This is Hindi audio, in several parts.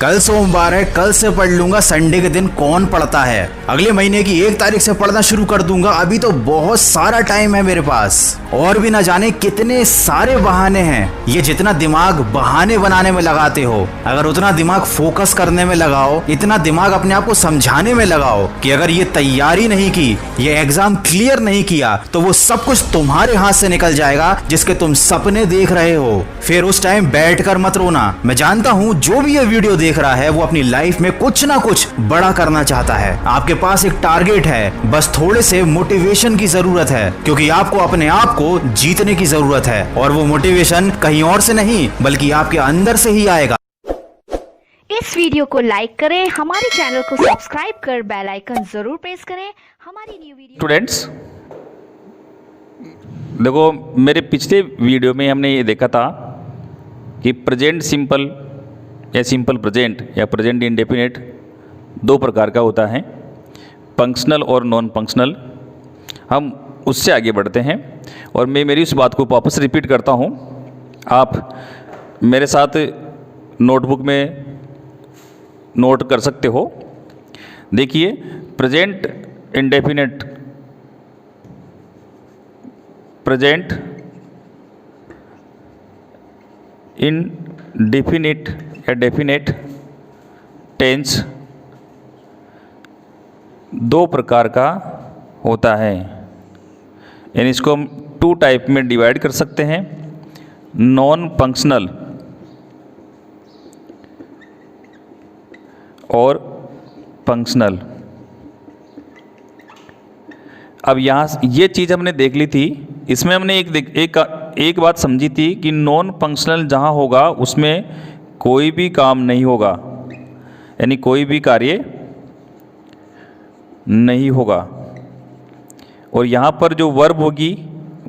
कल सोमवार है, कल से पढ़ लूंगा। संडे के दिन कौन पढ़ता है। अगले महीने की 1 तारीख से पढ़ना शुरू कर दूंगा। अभी तो बहुत सारा टाइम है मेरे पास, और भी ना जाने कितने सारे बहाने हैं। ये जितना दिमाग बहाने बनाने में लगाते हो, अगर उतना दिमाग फोकस करने में लगाओ, इतना दिमाग अपने आप को समझाने में लगाओ कि अगर ये तैयारी नहीं की, ये एग्जाम क्लियर नहीं किया, तो वो सब कुछ तुम्हारे हाथ से निकल जाएगा जिसके तुम सपने देख रहे हो। फिर उस टाइम बैठकर मत रोना। मैं जानता हूँ जो भी ये वीडियो देख रहा है वो अपनी लाइफ में कुछ ना कुछ बड़ा करना चाहता है। आपके पास एक टारगेट है, बस थोड़े से मोटिवेशन की जरूरत है, क्योंकि आपको अपने आप को जीतने की जरूरत है। और वो मोटिवेशन कहीं और से नहीं बल्कि आपके अंदर से ही आएगा। इस वीडियो को लाइक करें, हमारे चैनल को सब्सक्राइब कर बेल आइकन जरूर प्रेस करें हमारी न्यू वीडियो। स्टूडेंट्स देखो, मेरे पिछले वीडियो में हमने ये देखा था कि प्रेजेंट सिंपल या सिंपल प्रेजेंट या प्रेजेंट इंडेफिनिट 2 प्रकार का होता है, फंक्शनल और नॉन फंक्शनल। हम उससे आगे बढ़ते हैं और मैं मेरी उस बात को वापस रिपीट करता हूँ। आप मेरे साथ नोटबुक में नोट कर सकते हो। देखिए, प्रेजेंट इंडेफिनिट, प्रेजेंट इंडेफिनिट या डेफिनेट टेंस 2 प्रकार का होता है। यानी इसको हम 2 टाइप में डिवाइड कर सकते हैं, नॉन फंक्शनल और फंक्शनल। अब यहाँ ये चीज़ हमने देख ली थी। इसमें हमने एक बात समझी थी कि नॉन फंक्शनल जहाँ होगा उसमें कोई भी काम नहीं होगा, यानी कोई भी कार्य नहीं होगा। और यहाँ पर जो वर्ब होगी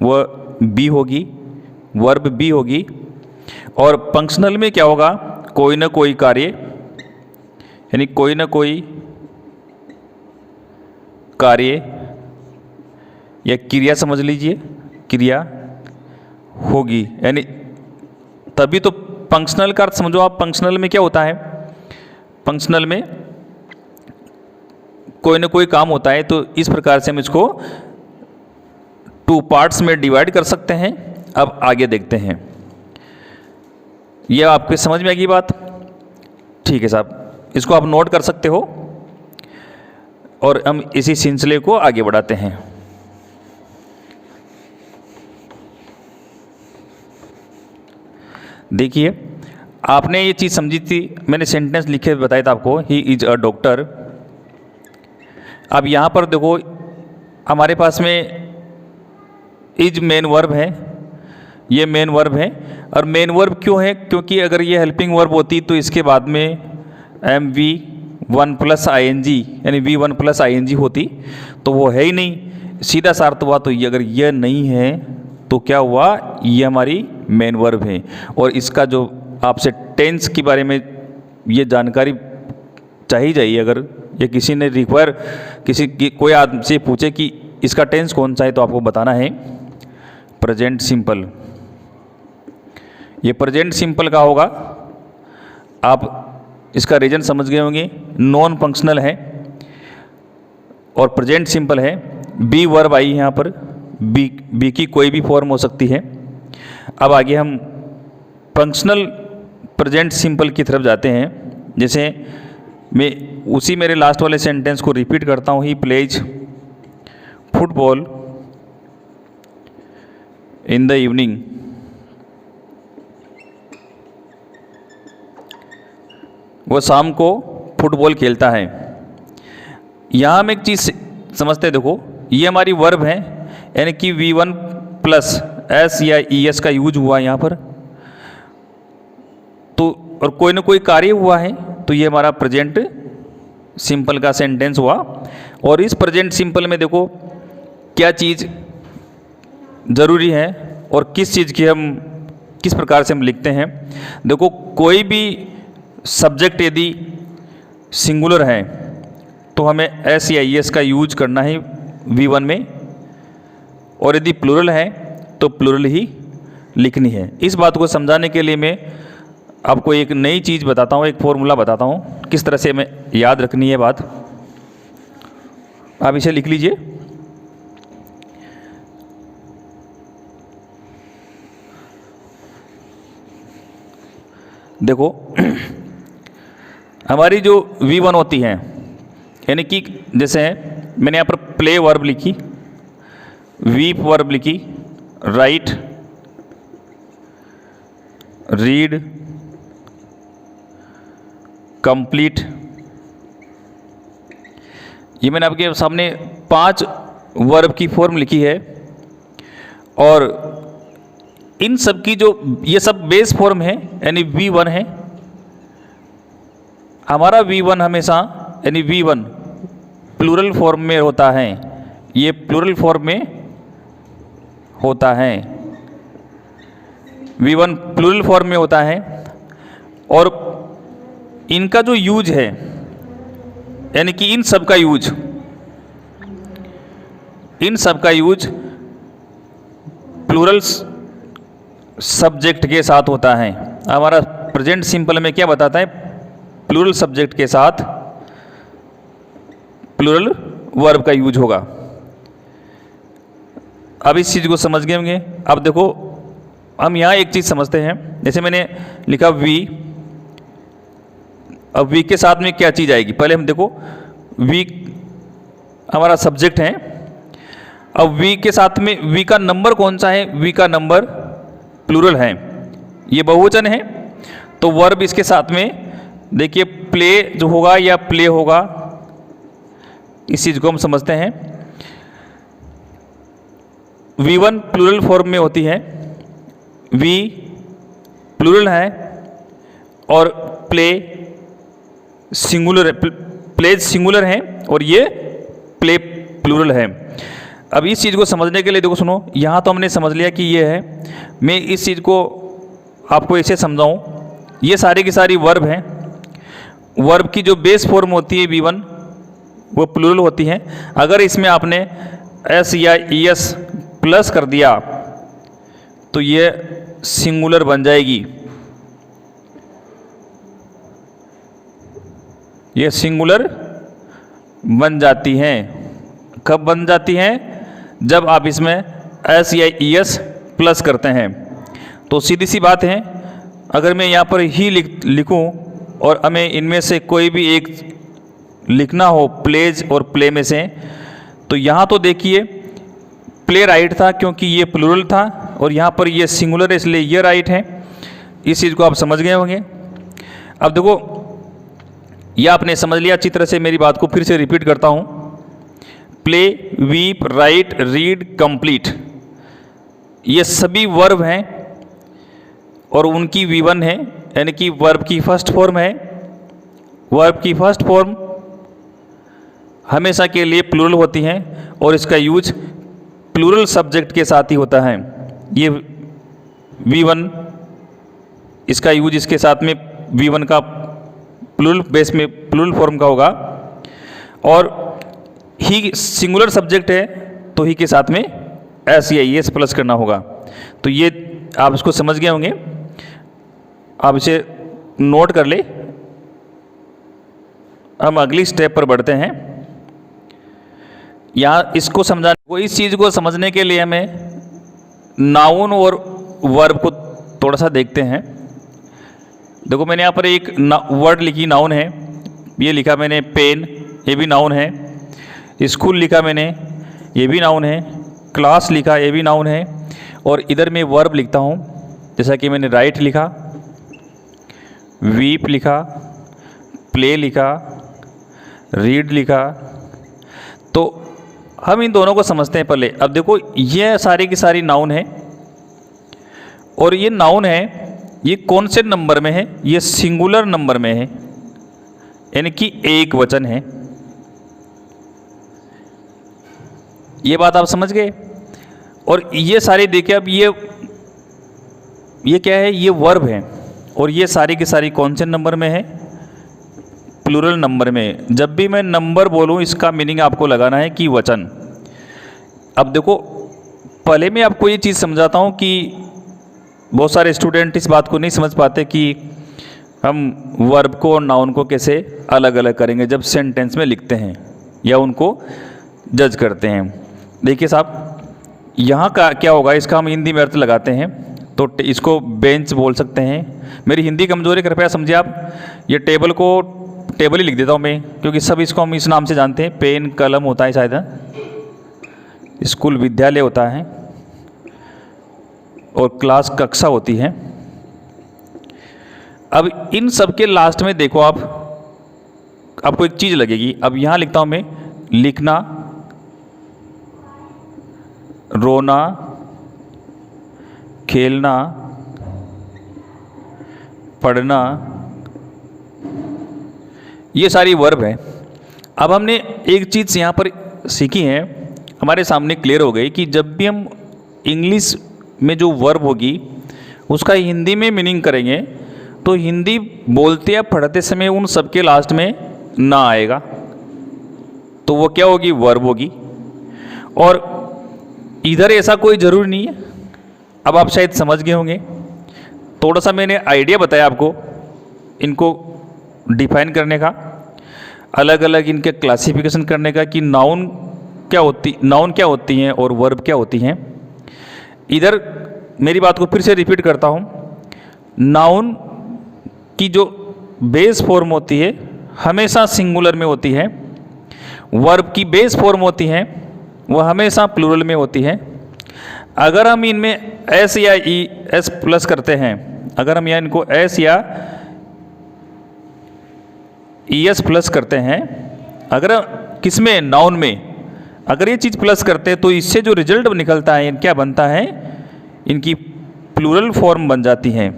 वह बी होगी, वर्ब बी होगी। और फंक्शनल में क्या होगा, कोई ना कोई कार्य, यानी कोई ना कोई कार्य या क्रिया समझ लीजिए, क्रिया होगी। यानी तभी तो फंक्शनल का अर्थ समझो आप। फंक्शनल में क्या होता है, फंक्शनल में कोई ना कोई काम होता है। तो इस प्रकार से हम इसको 2 पार्ट्स में डिवाइड कर सकते हैं। अब आगे देखते हैं, यह आपके समझ में आएगी बात? ठीक है साहब, इसको आप नोट कर सकते हो और हम इसी सिलसिले को आगे बढ़ाते हैं। देखिए, आपने ये चीज़ समझी थी, मैंने सेंटेंस लिखे बताया था आपको, ही इज अ डॉक्टर। अब यहाँ पर देखो, हमारे पास में इज मेन वर्ब है, ये मेन वर्ब है। और मेन वर्ब क्यों है? क्योंकि अगर ये हेल्पिंग वर्ब होती तो इसके बाद में MV1 + ING यानी V1 + ING होती, तो वो है ही नहीं। सीधा सा अर्थ हुआ तो ये, अगर ये नहीं है तो क्या हुआ, ये हमारी मेन वर्ब है। और इसका जो आपसे टेंस के बारे में ये जानकारी चाहिए, अगर ये किसी ने रिक्वायर, कोई आदमी से पूछे कि इसका टेंस कौन सा है, तो आपको बताना है प्रेजेंट सिंपल। ये प्रेजेंट सिंपल का होगा। आप इसका रीजन समझ गए होंगे, नॉन फंक्शनल है और प्रेजेंट सिंपल है। बी वर्ब आई यहाँ पर, बी की कोई भी फॉर्म हो सकती है। अब आगे हम फंक्शनल प्रेजेंट सिंपल की तरफ जाते हैं। जैसे मैं उसी मेरे लास्ट वाले सेंटेंस को रिपीट करता हूँ, he plays football in the evening. वो शाम को फुटबॉल खेलता है। यहाँ हम एक चीज़ समझते हैं, देखो ये हमारी वर्ब है, यानी कि V1 + S या ES का यूज हुआ यहाँ पर, तो और कोई ना कोई कार्य हुआ है, तो ये हमारा प्रेजेंट सिंपल का सेंटेंस हुआ। और इस प्रेजेंट सिंपल में देखो क्या चीज़ ज़रूरी है और किस चीज़ की हम किस प्रकार से हम लिखते हैं। देखो, कोई भी सब्जेक्ट यदि सिंगुलर है तो हमें S या ES का यूज करना है V1 में, और यदि प्लूरल है तो प्लूरल ही लिखनी है। इस बात को समझाने के लिए मैं आपको एक नई चीज़ बताता हूँ, एक फॉर्मूला बताता हूँ किस तरह से हमें याद रखनी है बात। आप इसे लिख लीजिए। देखो हमारी जो V1 होती है, यानी कि जैसे मैंने यहाँ पर प्ले वर्ब लिखी, वीप वर्ब लिखी, राइट, रीड, कंप्लीट, ये मैंने आपके सामने 5 वर्ब की फॉर्म लिखी है। और इन सब की जो ये सब बेस फॉर्म है यानी V1 है। हमारा V1 हमेशा यानी V1 प्लूरल फॉर्म में होता है, ये प्लूरल फॉर्म में होता है, V1 प्लूरल फॉर्म में होता है। और इनका जो यूज है यानी कि इन सब का यूज प्लूरल सब्जेक्ट के साथ होता है। हमारा प्रेजेंट सिंपल में क्या बताता है, प्लूरल सब्जेक्ट के साथ प्लूरल वर्ब का यूज होगा। अब इस चीज़ को समझ गए होंगे। अब देखो हम यहाँ एक चीज़ समझते हैं, जैसे मैंने लिखा वी, अब वी के साथ में क्या चीज़ आएगी, पहले हम देखो वी हमारा सब्जेक्ट है। अब वी के साथ में वी का नंबर कौन सा है, वी का नंबर प्लूरल है, ये बहुवचन है, तो वर्ब इसके साथ में देखिए प्ले जो होगा या प्ले होगा, इस चीज़ को हम समझते हैं। V1 प्लूरल फॉर्म में होती है, वी प्लूरल है और प्ले सिंगुलर है, प्लेज सिंगुलर है और ये प्ले प्लूरल है। अब इस चीज़ को समझने के लिए देखो सुनो, यहाँ तो हमने समझ लिया कि ये है। मैं इस चीज़ को आपको ऐसे समझाऊँ, ये सारी की सारी वर्ब हैं। वर्ब की जो बेस फॉर्म होती है V1 वो प्लूरल होती है। अगर इसमें आपने एस या ES प्लस कर दिया तो ये सिंगुलर बन जाएगी, ये सिंगुलर बन जाती हैं। कब बन जाती हैं, जब आप इसमें एस या ES प्लस करते हैं। तो सीधी सी बात है, अगर मैं यहाँ पर ही लिखूँ और हमें इनमें से कोई भी एक लिखना हो, प्लेज और प्ले में से, तो यहाँ तो देखिए प्ले राइट था क्योंकि ये प्लूरल था और यहाँ पर ये सिंगुलर है इसलिए ये राइट है। इस चीज़ को आप समझ गए होंगे। अब देखो यह आपने समझ लिया अच्छी तरह से। मेरी बात को फिर से रिपीट करता हूँ, play, weep, right, read, complete, ये सभी वर्ब हैं और उनकी V1 है, यानी कि वर्ब की फर्स्ट फॉर्म है। वर्ब की फर्स्ट फॉर्म हमेशा के लिए प्लूरल होती हैं और इसका यूज प्लूरल सब्जेक्ट के साथ ही होता है। ये V1, इसका यूज इसके साथ में V1 का प्लूरल बेस में प्लूरल फॉर्म का होगा। और ही सिंगुलर सब्जेक्ट है तो ही के साथ में एस या ES प्लस करना होगा। तो ये आप इसको समझ गए होंगे, आप इसे नोट कर ले। हम अगली स्टेप पर बढ़ते हैं। यहाँ इसको समझाने को, इस चीज़ को समझने के लिए हमें नाउन और वर्ब को थोड़ा सा देखते हैं। देखो मैंने यहाँ पर एक वर्ड लिखी, नाउन है, ये लिखा मैंने पेन, ये भी नाउन है। स्कूल लिखा मैंने, ये भी नाउन है। क्लास लिखा, ये भी नाउन है। और इधर मैं वर्ब लिखता हूँ, जैसा कि मैंने राइट लिखा, वीप लिखा, प्ले लिखा, रीड लिखा। तो हम इन दोनों को समझते हैं पहले। अब देखो ये सारी की सारी नाउन है और ये नाउन है, ये कौन से नंबर में है, ये सिंगुलर नंबर में है, यानी कि एक वचन है। ये बात आप समझ गए। और ये सारे देखिए, अब ये क्या है, ये वर्ब है और ये सारी की सारी कौन से नंबर में है, प्लूरल नंबर में। जब भी मैं नंबर बोलूँ इसका मीनिंग आपको लगाना है कि वचन। अब देखो पहले मैं आपको ये चीज़ समझाता हूँ कि बहुत सारे स्टूडेंट इस बात को नहीं समझ पाते कि हम वर्ब को और नाउन को कैसे अलग अलग करेंगे जब सेंटेंस में लिखते हैं या उनको जज करते हैं। देखिए साहब, यहाँ का क्या होगा, इसका हम हिंदी में अर्थ लगाते हैं तो इसको बेंच बोल सकते हैं। मेरी हिंदी कमज़ोरी कृपया समझिए आप। ये टेबल को टेबल ही लिख देता हूँ मैं, क्योंकि सब इसको हम इस नाम से जानते हैं। पेन कलम होता है शायद, स्कूल विद्यालय होता है, और क्लास कक्षा होती है। अब इन सब के लास्ट में देखो आपको एक चीज़ लगेगी। अब यहाँ लिखता हूँ मैं, लिखना, रोना, खेलना, पढ़ना, ये सारी वर्ब है। अब हमने एक चीज़ यहाँ पर सीखी है, हमारे सामने क्लियर हो गई कि जब भी हम इंग्लिश में जो वर्ब होगी उसका हिंदी में मीनिंग करेंगे तो हिंदी बोलते या पढ़ते समय उन सब के लास्ट में ना आएगा, तो वो क्या होगी, वर्ब होगी। और इधर ऐसा कोई ज़रूरी नहीं है। अब आप शायद समझ गए होंगे, थोड़ा सा मैंने आइडिया बताया आपको इनको डिफाइन करने का, अलग अलग इनके क्लासिफिकेशन करने का कि नाउन क्या होती हैं और वर्ब क्या होती हैं। इधर मेरी बात को फिर से रिपीट करता हूँ, नाउन की जो बेस फॉर्म होती है हमेशा सिंगुलर में होती है, वर्ब की बेस फॉर्म होती है वह हमेशा प्लूरल में होती है। अगर हम इनमें एस या ई एस प्लस करते हैं, अगर हम यहाँ इनको एस या ई एस प्लस करते हैं, अगर किसमें, नाउन में अगर ये चीज़ प्लस करते हैं तो इससे जो रिजल्ट निकलता है क्या बनता है, इनकी प्लूरल फॉर्म बन जाती हैं।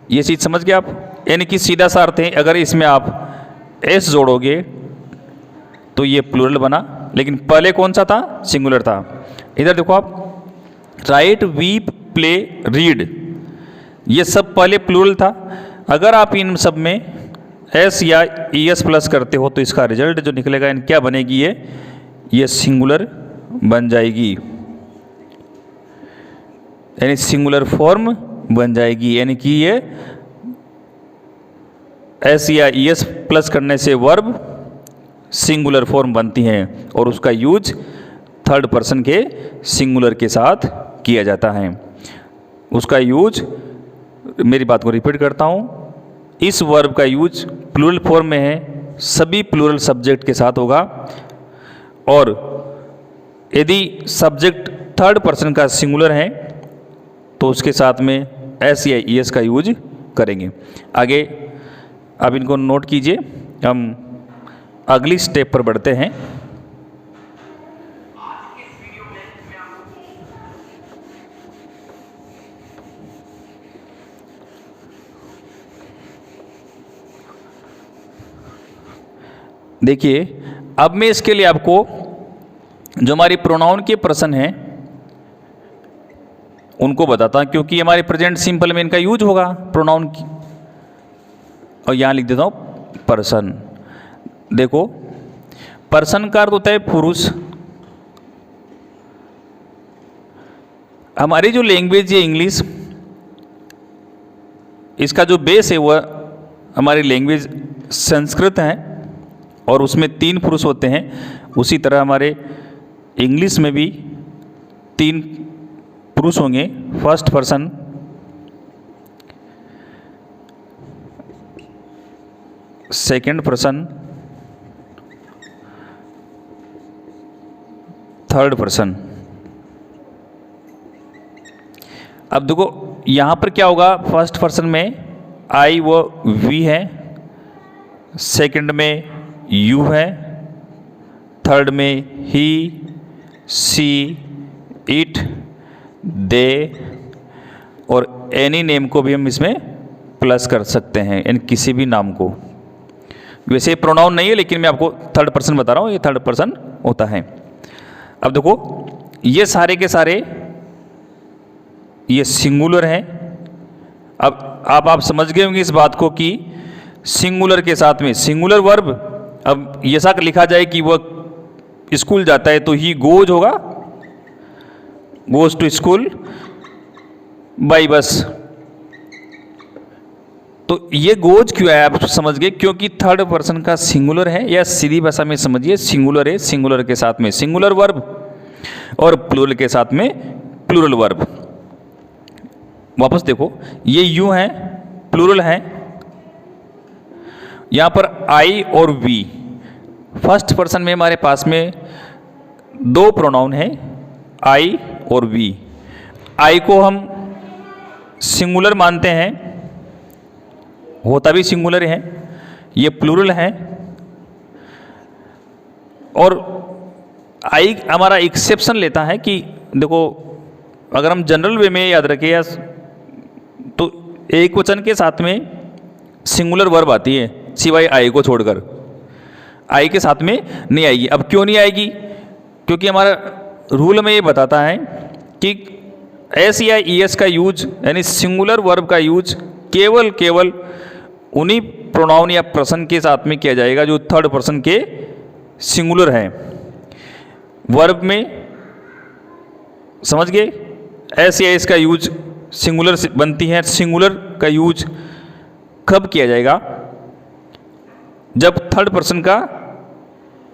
ये चीज़ समझ गए आप? यानी कि सीधा सा अर्थ है, अगर इसमें आप एस जोड़ोगे तो ये प्लूरल बना, लेकिन पहले कौन सा था, सिंगुलर था। इधर देखो आप, राइट, वीप, प्ले, रीड, ये सब पहले प्लूरल था। अगर आप इन सब में एस या ई एस प्लस करते हो तो इसका रिजल्ट जो निकलेगा इन क्या बनेगी, ये सिंगुलर बन जाएगी, यानी सिंगुलर फॉर्म बन जाएगी। यानी कि ये एस या ई एस प्लस करने से वर्ब सिंगुलर फॉर्म बनती हैं और उसका यूज थर्ड पर्सन के सिंगुलर के साथ किया जाता है। उसका यूज, मेरी बात को रिपीट करता हूँ, इस वर्ब का यूज प्लूरल फॉर्म में है, सभी प्लूरल सब्जेक्ट के साथ होगा, और यदि सब्जेक्ट थर्ड पर्सन का सिंगुलर है तो उसके साथ में एस या ई एस का यूज करेंगे। आगे अब इनको नोट कीजिए, हम अगली स्टेप पर बढ़ते हैं। देखिए, अब मैं इसके लिए आपको जो हमारी प्रोनाउन के प्रश्न हैं उनको बताता हूँ, क्योंकि हमारे प्रेजेंट सिंपल में इनका यूज होगा प्रोनाउन की। और यहाँ लिख देता हूँ पर्सन। देखो, पर्सन का अर्थ होता है पुरुष। हमारी जो लैंग्वेज है इंग्लिश, इसका जो बेस है वह हमारी लैंग्वेज संस्कृत है और उसमें 3 पुरुष होते हैं। उसी तरह हमारे इंग्लिश में भी 3 पुरुष होंगे, first person, second person, third person. अब देखो यहाँ पर क्या होगा, फर्स्ट पर्सन में आई व वी है, सेकंड में यू है, थर्ड में ही, सी, इट, दे, और एनी नेम को भी हम इसमें प्लस कर सकते हैं, यानी किसी भी नाम को। वैसे प्रोनाउन नहीं है, लेकिन मैं आपको थर्ड पर्सन बता रहा हूँ, ये थर्ड पर्सन होता है। अब देखो, ये सारे के सारे ये सिंगुलर हैं। अब आप समझ गए होंगे इस बात को कि सिंगुलर के साथ में सिंगुलर वर्ब, अब ये ऐसा लिखा जाए कि वह स्कूल जाता है तो ही गोज होगा, goes to school by bus, तो ये गोज क्यों है आप समझ गए, क्योंकि थर्ड पर्सन का सिंगुलर है, या सीधी भाषा में समझिए सिंगुलर है, सिंगुलर के साथ में सिंगुलर वर्ब और प्लूरल के साथ में प्लूरल वर्ब। वापस देखो, ये यू है, प्लूरल है, यहाँ पर आई और वी। फर्स्ट पर्सन में हमारे पास में दो प्रोनाउन है, आई और वी। आई को हम सिंगुलर मानते हैं, होता भी सिंगुलर है, ये प्लूरल है, और आई हमारा एक्सेप्शन लेता है कि देखो अगर हम जनरल वे में याद रखें या तो एक वचन के साथ में सिंगुलर वर्ब आती है, सिवाय आई को छोड़कर। आई के साथ में नहीं आएगी। अब क्यों नहीं आएगी? क्योंकि हमारा रूल में ये बताता है कि एस या ई एस का यूज यानी सिंगुलर वर्ब का यूज केवल उन्हीं प्रोनाउन या पर्सन के साथ में किया जाएगा जो थर्ड पर्सन के सिंगुलर हैं। वर्ब में समझ गए, एस या एस का यूज सिंगुलर से बनती है। सिंगुलर का यूज कब किया जाएगा? जब थर्ड पर्सन का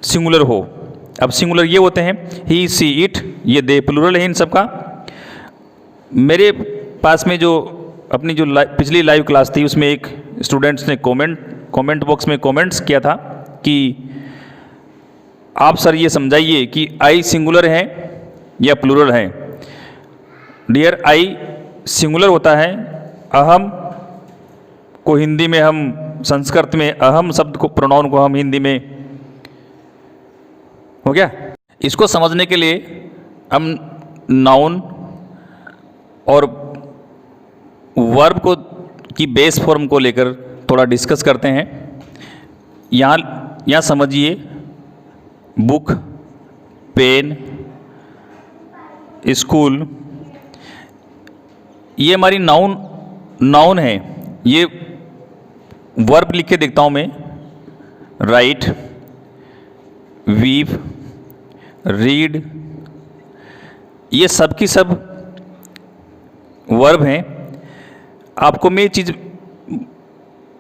सिंगुलर हो। अब सिंगुलर ये होते हैं ही, सी, इट, ये दे प्लूरल है इन सब का। मेरे पास में जो अपनी जो पिछली लाइव क्लास थी उसमें एक स्टूडेंट्स ने कमेंट बॉक्स में कमेंट्स किया था कि आप सर ये समझाइए कि आई सिंगुलर है या प्लूरल है। डियर, आई सिंगुलर होता है। अहम को हिंदी में हम संस्कृत में अहम शब्द को प्रोनाउन को हम हिंदी में हो गया। इसको समझने के लिए हम नाउन और वर्ब को की बेस फॉर्म को लेकर थोड़ा डिस्कस करते हैं। यहाँ समझिए, बुक, पेन, स्कूल, ये हमारी नाउन है। ये वर्ब लिख के देखता हूँ मैं, राइट, वीव, रीड, ये सब की सब वर्ब हैं। आपको मैं ये चीज़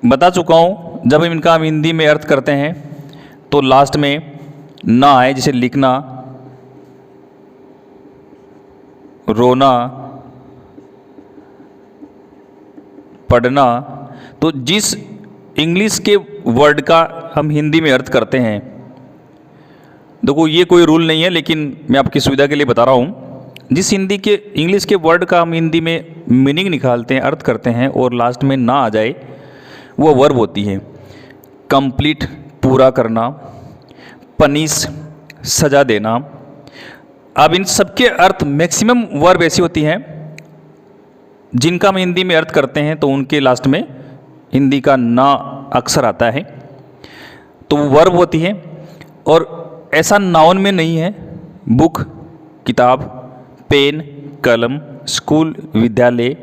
बता चुका हूँ, जब हम हिंदी में अर्थ करते हैं तो लास्ट में ना आए, जैसे लिखना, रोना, पढ़ना। तो जिस इंग्लिश के वर्ड का हम हिंदी में अर्थ करते हैं, देखो ये कोई रूल नहीं है लेकिन मैं आपकी सुविधा के लिए बता रहा हूँ। जिस इंग्लिश के वर्ड का हम हिंदी में मीनिंग निकालते हैं, अर्थ करते हैं, और लास्ट में ना आ जाए, वो वर्ब होती है। कंप्लीट, पूरा करना, पनिश, सजा देना। अब इन सबके अर्थ मैक्सिमम वर्ब ऐसी होती हैं जिनका हम हिंदी में अर्थ करते हैं तो उनके लास्ट में हिंदी का ना अक्षर आता है, तो वो वर्ब होती है। और ऐसा नाउन में नहीं है। बुक, किताब, पेन, कलम, स्कूल, विद्यालय,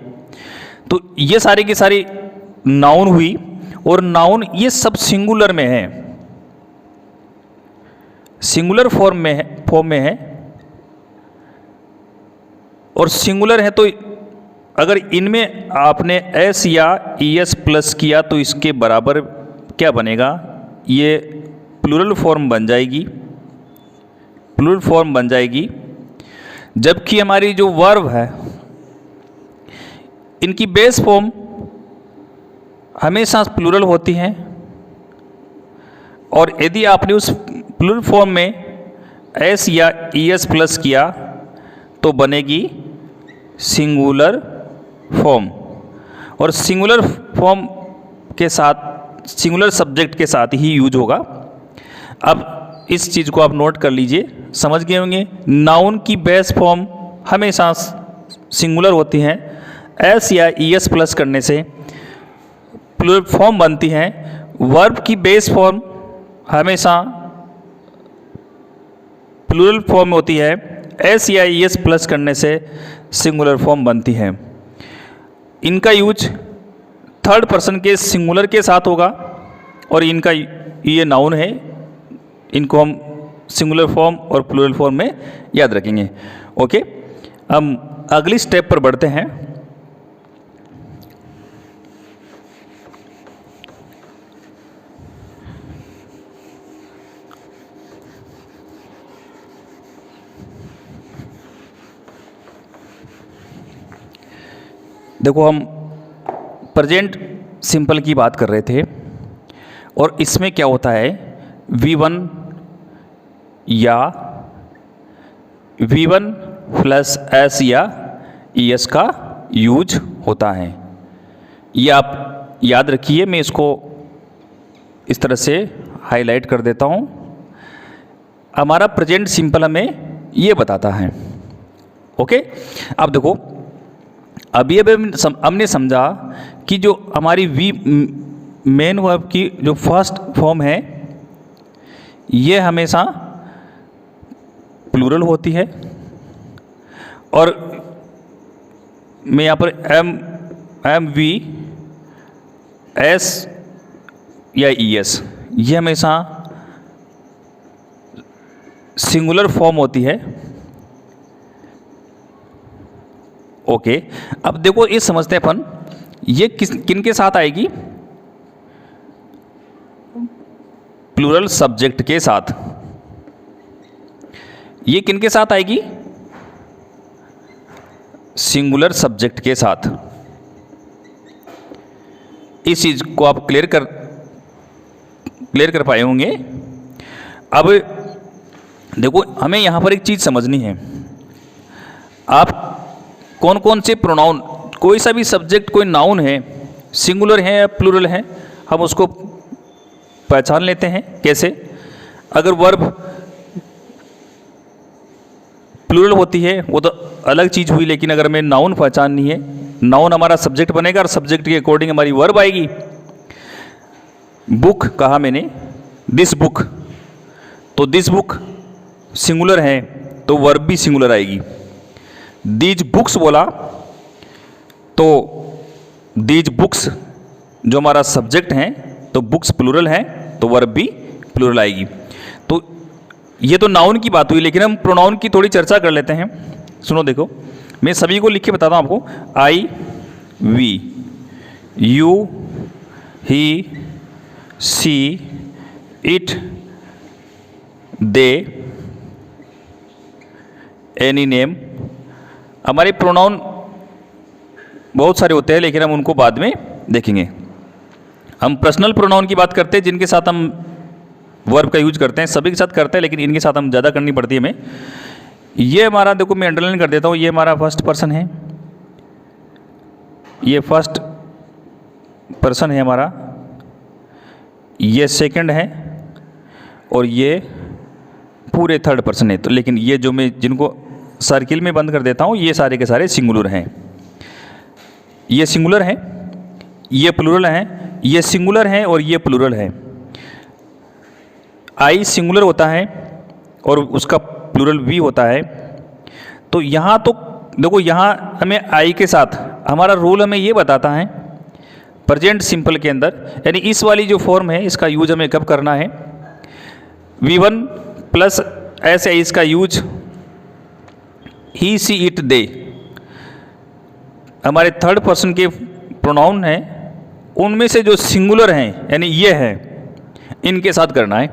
तो ये सारी की सारी नाउन हुई। और नाउन ये सब सिंगुलर में है, सिंगुलर फॉर्म में है। और सिंगुलर है तो अगर इनमें आपने एस या ई एस प्लस किया तो इसके बराबर क्या बनेगा? ये प्लूरल फॉर्म बन जाएगी, प्लूरल फॉर्म बन जाएगी। जबकि हमारी जो वर्ब है, इनकी बेस फॉर्म हमेशा प्लूरल होती हैं। और यदि आपने उस प्लूरल फॉर्म में एस या ई एस प्लस किया तो बनेगी सिंगुलर फॉर्म। और सिंगुलर फॉर्म के साथ, सिंगुलर सब्जेक्ट के साथ ही यूज होगा। अब इस चीज़ को आप नोट कर लीजिए, समझ गए होंगे। नाउन की बेस फॉर्म हमेशा सिंगुलर होती हैं। एस या ई एस प्लस करने से प्लूरल फॉर्म बनती हैं। वर्ब की बेस फॉर्म हमेशा प्लूरल फॉर्म होती है। एस या ई एस प्लस करने से सिंगुलर फॉर्म बनती है। इनका यूज थर्ड पर्सन के सिंगुलर के साथ होगा। और इनका ये नाउन है, इनको हम सिंगुलर फॉर्म और प्लूरल फॉर्म में याद रखेंगे। ओके, हम अगली स्टेप पर बढ़ते हैं। देखो हम प्रेजेंट सिंपल की बात कर रहे थे और इसमें क्या होता है V1 या V1 प्लस S या ES का यूज होता है। ये आप याद रखिए, मैं इसको इस तरह से हाईलाइट कर देता हूँ। हमारा प्रेजेंट सिंपल हमें ये बताता है। ओके, अब देखो अभी हमने समझा कि जो हमारी मेन वर्ब की जो फर्स्ट फॉर्म है ये हमेशा प्लूरल होती है और मैं यहाँ पर एम वी एस या ES ये हमेशा सिंगुलर फॉर्म होती है। ओके, अब देखो ये समझते हैं अपन ये किन के साथ आएगी, प्लूरल सब्जेक्ट के साथ। ये किन के साथ आएगी, सिंगुलर सब्जेक्ट के साथ। इस चीज को आप क्लियर कर पाए होंगे। अब देखो हमें यहां पर एक चीज समझनी है, आप कौन कौन से प्रोनाउन, कोई सा भी सब्जेक्ट कोई नाउन है, सिंगुलर है या प्लूरल है, हम उसको पहचान लेते हैं। कैसे, अगर वर्ब प्लूरल होती है वो तो अलग चीज़ हुई, लेकिन अगर हमें नाउन पहचाननी है, नाउन हमारा सब्जेक्ट बनेगा और सब्जेक्ट के अकॉर्डिंग हमारी वर्ब आएगी। बुक कहा मैंने, दिस बुक, तो दिस बुक सिंगुलर है तो वर्ब भी सिंगुलर आएगी। दीज बुक्स बोला तो दीज बुक्स जो हमारा सब्जेक्ट है तो बुक्स प्लूरल है तो वर्ब भी प्लूरल आएगी। तो ये तो नाउन की बात हुई, लेकिन हम प्रोनाउन की थोड़ी चर्चा कर लेते हैं। सुनो देखो, मैं सभी को लिख के बताता हूँ आपको। I, we, you, he, she, it, they, any name. हमारे प्रोनाउन बहुत सारे होते हैं लेकिन हम उनको बाद में देखेंगे। हम पर्सनल प्रोनाउन की बात करते हैं जिनके साथ हम वर्ब का यूज करते हैं, सभी के साथ करते हैं लेकिन इनके साथ हम ज़्यादा करनी पड़ती है हमें। ये हमारा देखो मैं अंडरलाइन कर देता हूँ, ये हमारा फर्स्ट पर्सन है, ये फर्स्ट पर्सन है हमारा, ये सेकंड है और ये पूरे थर्ड पर्सन है। तो लेकिन ये जो मैं जिनको सर्किल में बंद कर देता हूँ ये सारे के सारे सिंगुलर हैं। ये सिंगुलर है, ये प्लूरल है, ये सिंगुलर है और ये प्लूरल है। आई सिंगुलर होता है और उसका प्लूरल भी होता है। तो यहाँ तो देखो यहाँ हमें आई के साथ हमारा रूल हमें ये बताता है प्रेजेंट सिंपल के अंदर, यानी इस वाली जो फॉर्म है इसका यूज हमें कब करना है, V1 प्लस ऐसे इसका यूज ही, सी, इट, दे हमारे थर्ड पर्सन के प्रोनाउन हैं उनमें से जो सिंगुलर हैं यानी ये हैं इनके साथ करना है।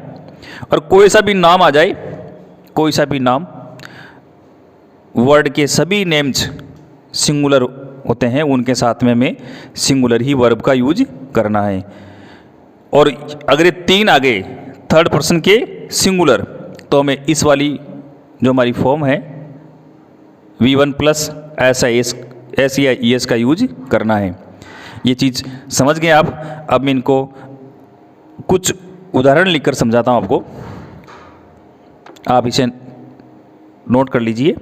और कोई सा भी नाम आ जाए, कोई सा भी नाम, वर्ड के सभी नेम्स सिंगुलर होते हैं उनके साथ में हमें सिंगुलर ही वर्ब का यूज करना है। और अगर ये तीन आ गए थर्ड पर्सन के सिंगुलर तो हमें इस वाली जो हमारी फॉर्म है V1 प्लस एस या ES का यूज करना है। ये चीज़ समझ गए आप। अब मैं इनको कुछ उदाहरण लिखकर समझाता हूँ आपको, आप इसे नोट कर लीजिए।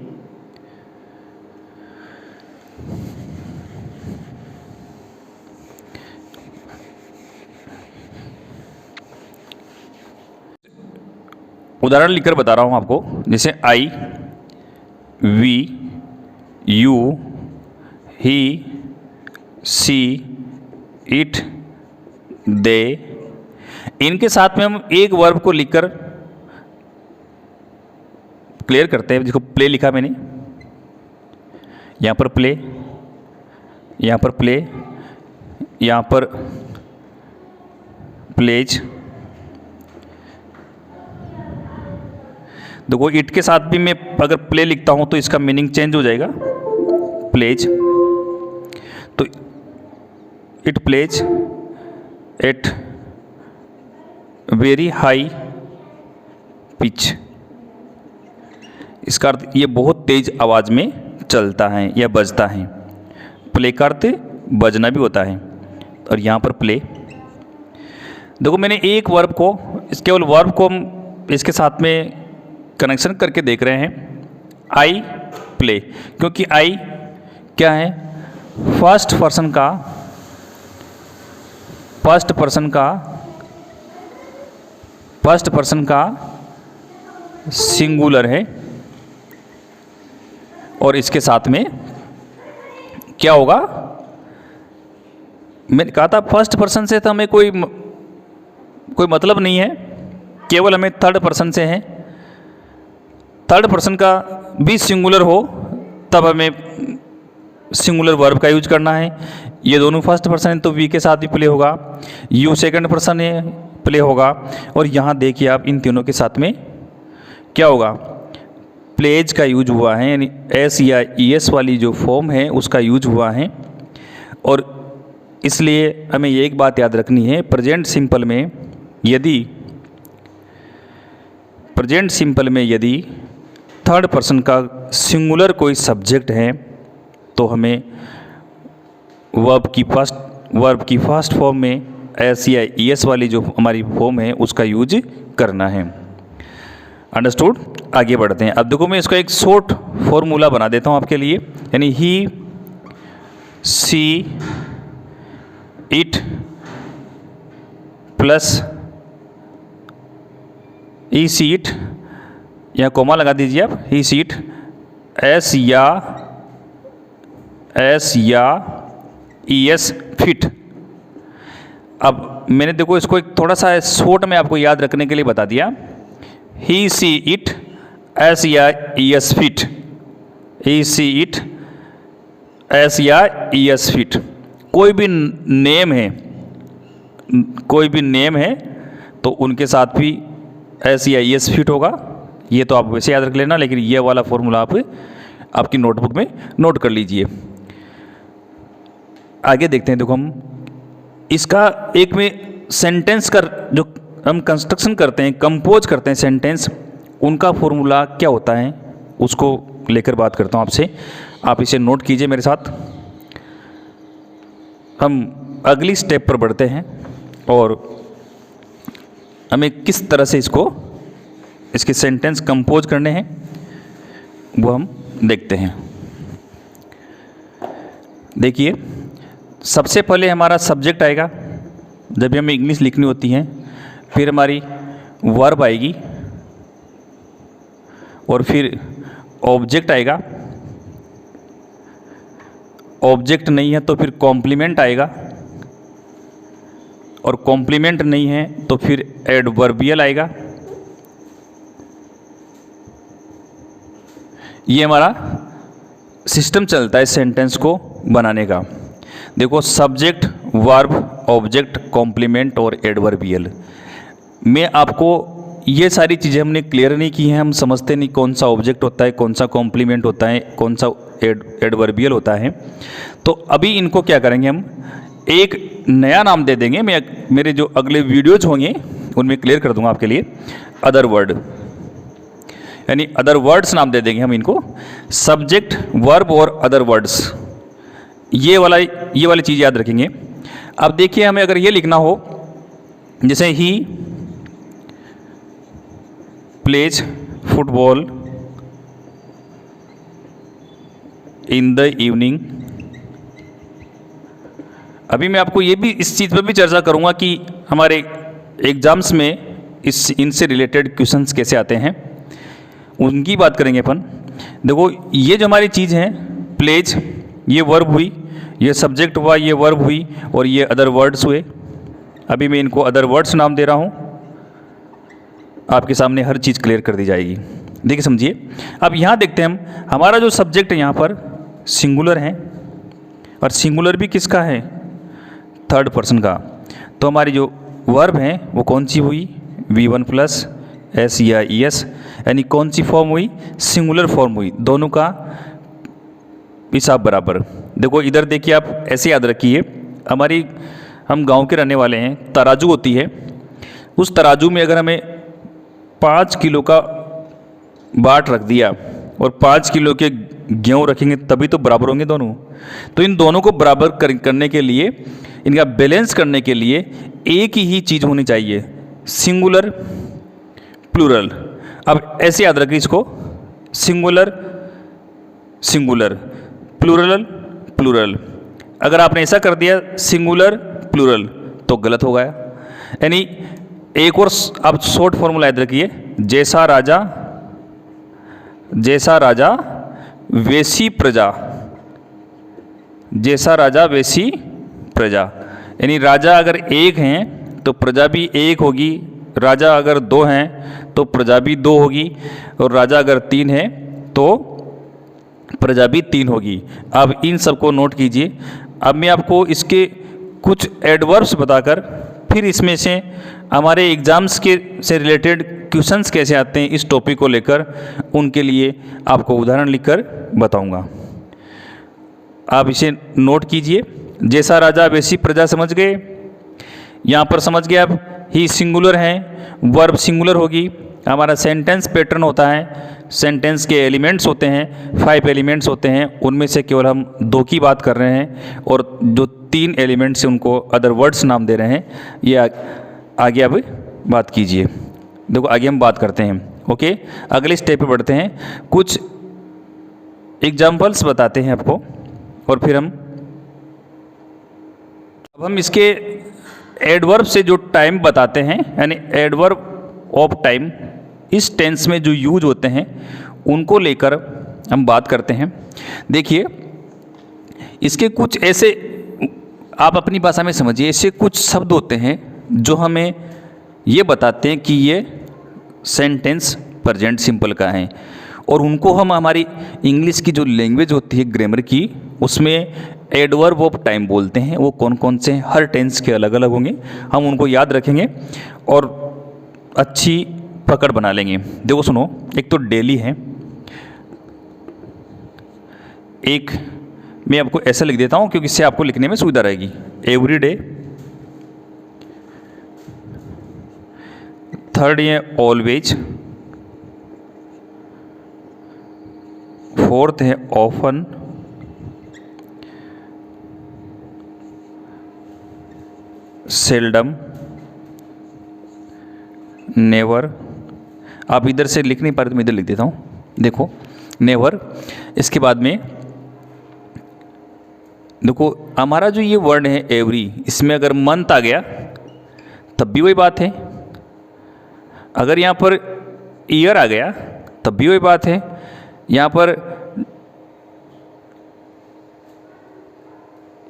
उदाहरण लिखकर बता रहा हूँ आपको, जैसे I, we, you, he, she, it, they, इनके साथ में हम एक वर्ब को लिखकर क्लियर करते हैं। देखो प्ले लिखा मैंने, यहाँ पर प्ले, यहाँ पर प्ले, यहाँ पर प्लेज। देखो इट के साथ भी मैं अगर प्ले लिखता हूँ तो इसका मीनिंग चेंज हो जाएगा, प्लेज। तो it plays at very high pitch. इसका अर्थ ये बहुत तेज आवाज़ में चलता है या बजता है। प्ले का अर्थ बजना भी होता है। और यहाँ पर प्ले, देखो मैंने एक वर्ब को, केवल वर्ब को हम इसके साथ में कनेक्शन करके देख रहे हैं, आई प्ले, क्योंकि आई क्या है, फर्स्ट पर्सन का सिंगुलर है। और इसके साथ में क्या होगा, मैंने कहा था फर्स्ट पर्सन से तो हमें कोई मतलब नहीं है, केवल हमें थर्ड पर्सन से है। थर्ड पर्सन का भी सिंगुलर हो तब हमें सिंगुलर वर्ब का यूज करना है। ये दोनों फर्स्ट पर्सन है तो वी के साथ भी प्ले होगा, यू सेकंड पर्सन है प्ले होगा। और यहाँ देखिए आप इन तीनों के साथ में क्या होगा, प्लेज का यूज हुआ है, यानी एस या ई एस वाली जो फॉर्म है उसका यूज हुआ है। और इसलिए हमें ये एक बात याद रखनी है, प्रेजेंट सिंपल में यदि थर्ड पर्सन का सिंगुलर कोई सब्जेक्ट है तो हमें वर्ब की फर्स्ट फॉर्म में एस या ई एस वाली जो हमारी फॉर्म है उसका यूज करना है। अंडरस्टूड। आगे बढ़ते हैं। अब देखो मैं इसका एक शॉर्ट फॉर्मूला बना देता हूँ आपके लिए, यानी he she it plus he she it, या कोमा लगा दीजिए आप, ही सी इट एस या ई एस फिट। अब मैंने देखो इसको एक थोड़ा सा शॉर्ट में आपको याद रखने के लिए बता दिया, ही सी इट एस या E S fit, he she it S या ई एस फिट। कोई भी नेम है तो उनके साथ भी एस या ई एस फिट होगा। ये तो आप वैसे याद रख लेना, लेकिन ये वाला फॉर्मूला आप आपकी नोटबुक में नोट कर लीजिए। आगे देखते हैं। देखो हम इसका एक में सेंटेंस का जो हम कंस्ट्रक्शन करते हैं, कंपोज करते हैं सेंटेंस, उनका फॉर्मूला क्या होता है उसको लेकर बात करता हूँ आपसे। आप इसे नोट कीजिए मेरे साथ। हम अगली स्टेप पर बढ़ते हैं और हमें किस तरह से इसके सेंटेंस कंपोज करने हैं वो हम देखते हैं। देखिए, सबसे पहले हमारा सब्जेक्ट आएगा जब भी हमें इंग्लिश लिखनी होती है, फिर हमारी वर्ब आएगी और फिर ऑब्जेक्ट आएगा। ऑब्जेक्ट नहीं है तो फिर कॉम्प्लीमेंट आएगा, और कॉम्प्लीमेंट नहीं है तो फिर एडवर्बियल आएगा। ये हमारा सिस्टम चलता है सेंटेंस को बनाने का। देखो, सब्जेक्ट, वर्ब, ऑब्जेक्ट, कॉम्प्लीमेंट और एडवर्बियल। मैं आपको ये सारी चीज़ें हमने क्लियर नहीं की हैं, हम समझते नहीं कौन सा ऑब्जेक्ट होता है, कौन सा कॉम्प्लीमेंट होता है, कौन सा एडवर्बियल होता है। तो अभी इनको क्या करेंगे, हम एक नया नाम दे देंगे। मेरे जो अगले वीडियोज होंगे उनमें क्लियर कर दूंगा आपके लिए। अदर वर्ड, यानी अदर वर्ड्स नाम दे देंगे हम इनको। सब्जेक्ट, वर्ब और अदर वर्ड्स, ये वाली चीज़ याद रखेंगे। अब देखिए, हमें अगर ये लिखना हो, जैसे he plays football in the evening. अभी मैं आपको ये भी इस चीज़ पर भी चर्चा करूँगा कि हमारे एग्ज़ाम्स में इनसे रिलेटेड क्वेश्चंस कैसे आते हैं, उनकी बात करेंगे अपन। देखो, ये जो हमारी चीज़ है, प्लेज, ये वर्ब हुई, ये सब्जेक्ट हुआ, ये वर्ब हुई, और ये अदर वर्ड्स हुए। अभी मैं इनको अदर वर्ड्स नाम दे रहा हूँ, आपके सामने हर चीज़ क्लियर कर दी जाएगी। देखिए, समझिए। अब यहाँ देखते हैं हम, हमारा जो सब्जेक्ट है यहाँ पर सिंगुलर है, और सिंगुलर भी किसका है, थर्ड पर्सन का। तो हमारी जो वर्ब है वो कौन सी हुई, V1 प्लस एस या ई एस, यानी कौन सी फॉर्म हुई, सिंगुलर फॉर्म हुई। दोनों का हिसाब बराबर। देखो इधर देखिए, आप ऐसे याद रखिए, हम गांव के रहने वाले हैं, तराजू होती है, उस तराजू में अगर हमें 5 किलो का बाट रख दिया और 5 किलो के गेहूँ रखेंगे तभी तो बराबर होंगे दोनों। तो इन दोनों को बराबर करने के लिए, इनका बैलेंस करने के लिए एक ही चीज़ होनी चाहिए, सिंगुलर प्लूरल। अब ऐसे याद रखिए इसको, सिंगुलर सिंगुलर, प्लूरल प्लूरल। अगर आपने ऐसा कर दिया सिंगुलर प्लूरल तो गलत हो गया। यानी एक और आप शॉर्ट फॉर्मूला याद रखिए, जैसा राजा वैसी प्रजा, जैसा राजा वैसी प्रजा। यानी राजा अगर एक हैं तो प्रजा भी एक होगी, राजा अगर 2 हैं तो प्रजा भी 2 होगी, और राजा अगर 3 है तो प्रजा भी 3 होगी। अब इन सबको नोट कीजिए। अब मैं आपको इसके कुछ एडवर्ब्स बताकर फिर इसमें से हमारे एग्ज़ाम्स के से रिलेटेड क्वेश्चंस कैसे आते हैं इस टॉपिक को लेकर, उनके लिए आपको उदाहरण लिखकर बताऊंगा। आप इसे नोट कीजिए। जैसा राजा वैसी प्रजा समझ गए। यहाँ पर समझ गए आप, ही सिंगुलर है, वर्ब सिंगुलर होगी। हमारा सेंटेंस पैटर्न होता है, सेंटेंस के एलिमेंट्स होते हैं, 5 एलिमेंट्स होते हैं, उनमें से केवल हम 2 की बात कर रहे हैं, और जो 3 एलिमेंट्स हैं उनको अदर वर्ड्स नाम दे रहे हैं। ये आगे अब बात कीजिए। देखो आगे हम बात करते हैं। ओके, अगले स्टेप पे बढ़ते हैं, कुछ एग्जाम्पल्स बताते हैं आपको, और फिर अब हम इसके एडवर्ब से जो टाइम बताते हैं, यानी एडवर्ब ऑफ टाइम इस टेंस में जो यूज होते हैं उनको लेकर हम बात करते हैं। देखिए इसके कुछ ऐसे, आप अपनी भाषा में समझिए, ऐसे कुछ शब्द होते हैं जो हमें ये बताते हैं कि ये सेंटेंस प्रेजेंट सिंपल का है, और उनको हम हमारी इंग्लिश की जो लैंग्वेज होती है ग्रामर की, उसमें एडवर्ब ऑफ टाइम बोलते हैं। वो कौन कौन से, हर टेंस के अलग अलग होंगे, हम उनको याद रखेंगे और अच्छी पकड़ बना लेंगे। देखो सुनो, एक तो डेली है, एक मैं आपको ऐसा लिख देता हूँ क्योंकि इससे आपको लिखने में सुविधा रहेगी। एवरीडे, थर्ड है ऑलवेज, फोर्थ है ऑफन, सेल्डम, नेवर। आप इधर से लिख नहीं पा रहे तो मैं इधर लिख देता हूँ। देखो नेवर, इसके बाद में देखो हमारा जो ये वर्ड है एवरी, इसमें अगर मंथ आ गया तब भी वही बात है, अगर यहाँ पर ईयर आ गया तब भी वही बात है, यहाँ पर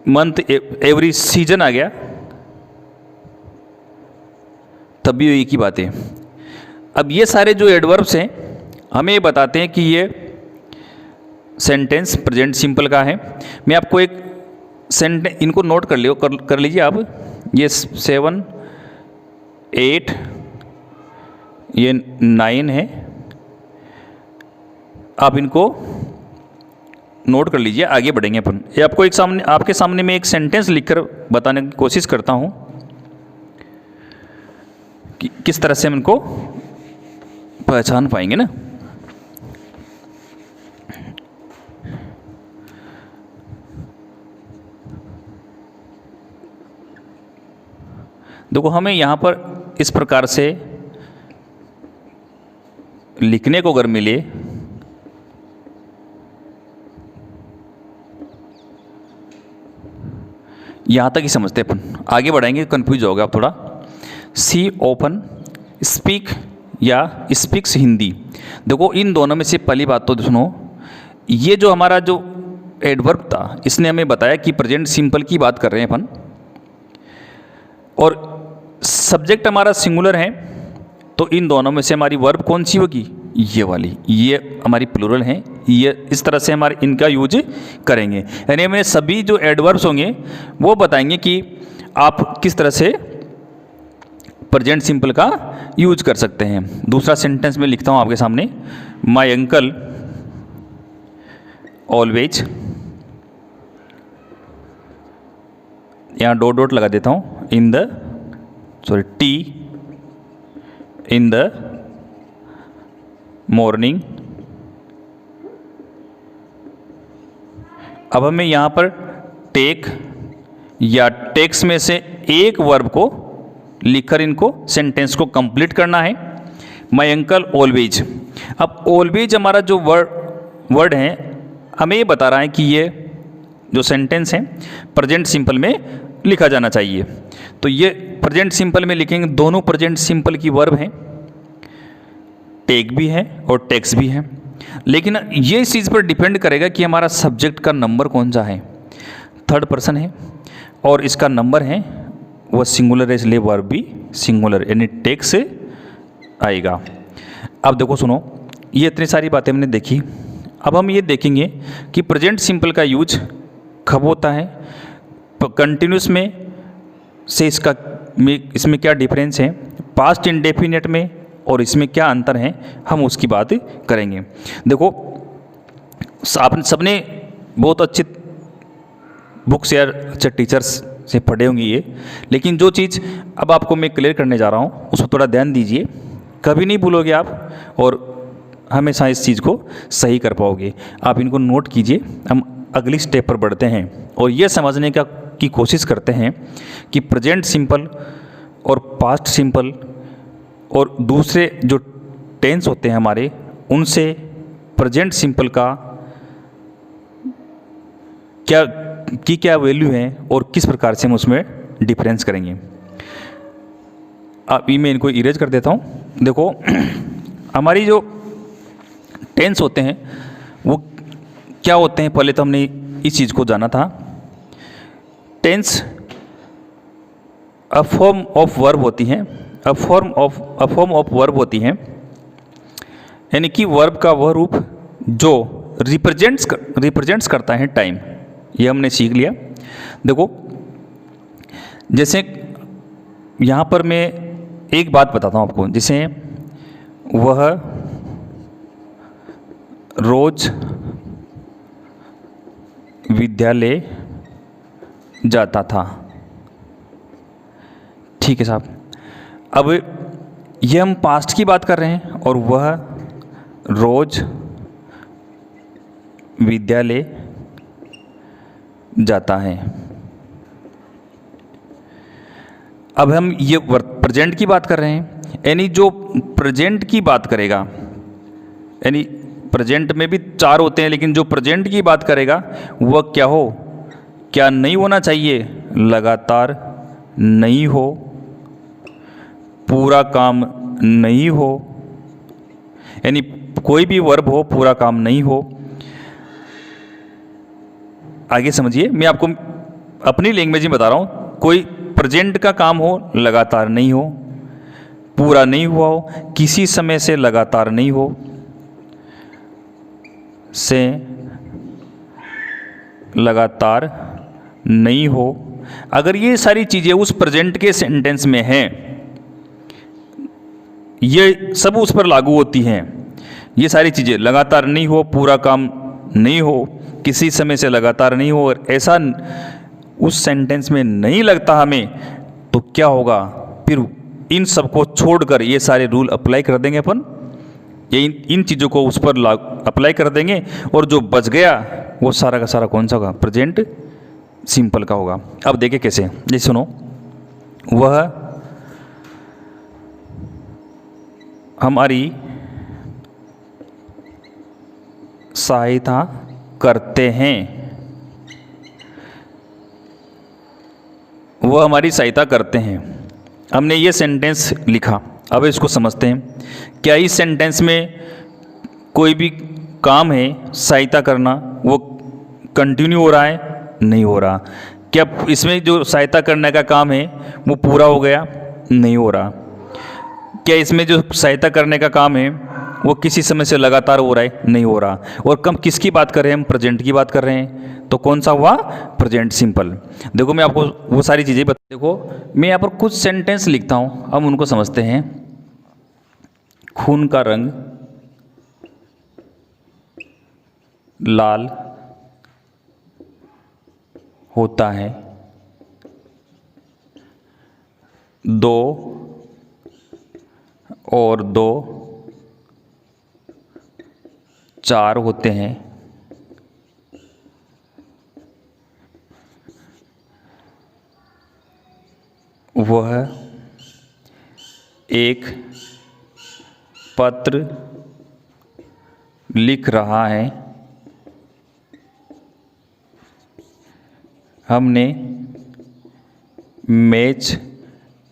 मंथ एवरी सीजन आ गया तब भी एक ही बात है। अब ये सारे जो एडवर्ब्स हैं हमें ये बताते हैं कि ये सेंटेंस प्रेजेंट सिंपल का है। मैं आपको एक सेंटेंस, इनको नोट कर लियो, कर लीजिए आप। ये 7, 8, ये 9 है, आप इनको नोट कर लीजिए। आगे बढ़ेंगे अपन। ये आपको एक सामने, आपके सामने में एक सेंटेंस लिखकर बताने की कोशिश करता हूँ कि किस तरह से हम इनको पहचान पाएंगे ना। देखो हमें यहाँ पर इस प्रकार से लिखने को अगर मिले, यहाँ तक ही समझते अपन, आगे बढ़ाएंगे कंफ्यूज होगा आप थोड़ा। सी ओपन, स्पीक या स्पीक्स हिंदी। देखो इन दोनों में से पहली बात तो सुनो, ये जो हमारा जो एडवर्ब था इसने हमें बताया कि प्रेजेंट सिंपल की बात कर रहे हैं अपन, और सब्जेक्ट हमारा सिंगुलर है, तो इन दोनों में से हमारी वर्ब कौन सी होगी, ये वाली, ये हमारी प्लूरल है। ये इस तरह से हमारे इनका यूज करेंगे, यानी हमें सभी जो एडवर्ब्स होंगे वो बताएंगे कि आप किस तरह से प्रेजेंट सिंपल का यूज कर सकते हैं। दूसरा सेंटेंस में लिखता हूँ आपके सामने, माय अंकल ऑलवेज यहाँ डॉट डॉट लगा देता हूँ, in the T in the morning. अब हमें यहाँ पर टेक या टेक्स में से एक वर्ब को लिखकर इनको सेंटेंस को कंप्लीट करना है। My uncle always. अब ऑलवेज हमारा जो वर्ड है हमें ये बता रहा है कि ये जो सेंटेंस है प्रेजेंट सिंपल में लिखा जाना चाहिए। तो ये प्रेजेंट सिंपल में लिखेंगे, दोनों प्रेजेंट सिंपल की वर्ब हैं, टेक भी है और टेक्स भी है। लेकिन ये इस चीज़ पर डिपेंड करेगा कि हमारा सब्जेक्ट का नंबर कौन सा है। थर्ड पर्सन है और इसका नंबर है वह सिंगुलर है, इसलिए वर्ब भी सिंगुलर यानी टेक से आएगा। अब देखो सुनो, ये इतनी सारी बातें हमने देखी। अब हम ये देखेंगे कि प्रेजेंट सिंपल का यूज कब होता है, कंटिन्यूस में से इसमें क्या डिफरेंस है, पास्ट इंडेफिनिट में और इसमें क्या अंतर है, हम उसकी बात करेंगे। देखो आपने सबने बहुत अच्छे बुक्स या अच्छे टीचर्स से पढ़े होंगे ये, लेकिन जो चीज़ अब आपको मैं क्लियर करने जा रहा हूँ उस पर थोड़ा ध्यान दीजिए, कभी नहीं भूलोगे आप और हमेशा इस चीज़ को सही कर पाओगे। आप इनको नोट कीजिए। हम अगली स्टेप पर बढ़ते हैं और ये समझने की कोशिश करते हैं कि प्रेजेंट सिंपल और पास्ट सिंपल और दूसरे जो टेंस होते हैं हमारे, उनसे प्रेजेंट सिंपल का क्या वैल्यू है और किस प्रकार से हम उसमें डिफरेंस करेंगे। अब मैं इनको इरेज कर देता हूँ। देखो हमारी जो टेंस होते हैं वो क्या होते हैं, पहले तो हमने इस चीज़ को जाना था। Tense a form of verb होती हैं, अ फॉर्म ऑफ वर्ब होती हैं, यानी कि वर्ब का वह रूप जो रिप्रेजेंट्स करता है टाइम। ये हमने सीख लिया। देखो जैसे यहाँ पर मैं एक बात बताता हूँ आपको, जैसे वह रोज विद्यालय जाता था। ठीक है साहब। अब ये हम पास्ट की बात कर रहे हैं और वह रोज विद्यालय जाता है। अब हम ये प्रेजेंट की बात कर रहे हैं, यानी जो प्रेजेंट की बात करेगा, यानी प्रेजेंट में भी चार होते हैं, लेकिन जो प्रेजेंट की बात करेगा वह क्या नहीं होना चाहिए, लगातार नहीं हो, पूरा काम नहीं हो, यानी कोई भी वर्ब हो पूरा काम नहीं हो। आगे समझिए, मैं आपको अपनी लैंग्वेज में बता रहा हूँ। कोई प्रेजेंट का काम हो, लगातार नहीं हो, पूरा नहीं हुआ हो, किसी समय से लगातार नहीं हो, से लगातार नहीं हो। अगर ये सारी चीज़ें उस प्रेजेंट के सेंटेंस में हैं, ये सब उस पर लागू होती हैं। ये सारी चीज़ें लगातार नहीं हो, पूरा काम नहीं हो, किसी समय से लगातार नहीं हो, और ऐसा उस सेंटेंस में नहीं लगता हमें, तो क्या होगा, फिर इन सबको छोड़कर ये सारे रूल अप्लाई कर देंगे अपन। ये इन चीज़ों को उस पर अप्लाई कर देंगे और जो बच गया वो सारा का सारा कौन सा होगा, प्रेजेंट सिंपल का होगा। अब देखिए कैसे, ये सुनो, वह हमारी सहायता करते हैं, वह हमारी सहायता करते हैं। हमने ये सेंटेंस लिखा। अब इसको समझते हैं। क्या इस सेंटेंस में कोई भी काम है सहायता करना, वो कंटिन्यू हो रहा है, नहीं हो रहा। क्या इसमें जो सहायता करने का काम है वो पूरा हो गया, नहीं हो रहा। क्या इसमें जो सहायता करने का काम है वो किसी समय से लगातार हो रहा है, नहीं हो रहा। और कम किसकी बात कर रहे हैं, हम प्रेजेंट की बात कर रहे हैं, तो कौन सा हुआ, प्रेजेंट सिंपल। देखो मैं आपको वो सारी चीज़ें देखो मैं यहाँ पर कुछ सेंटेंस लिखता हूँ, हम उनको समझते हैं। खून का रंग लाल होता है, 2 और 2 4 होते हैं। वह एक पत्र लिख रहा है। हमने मैच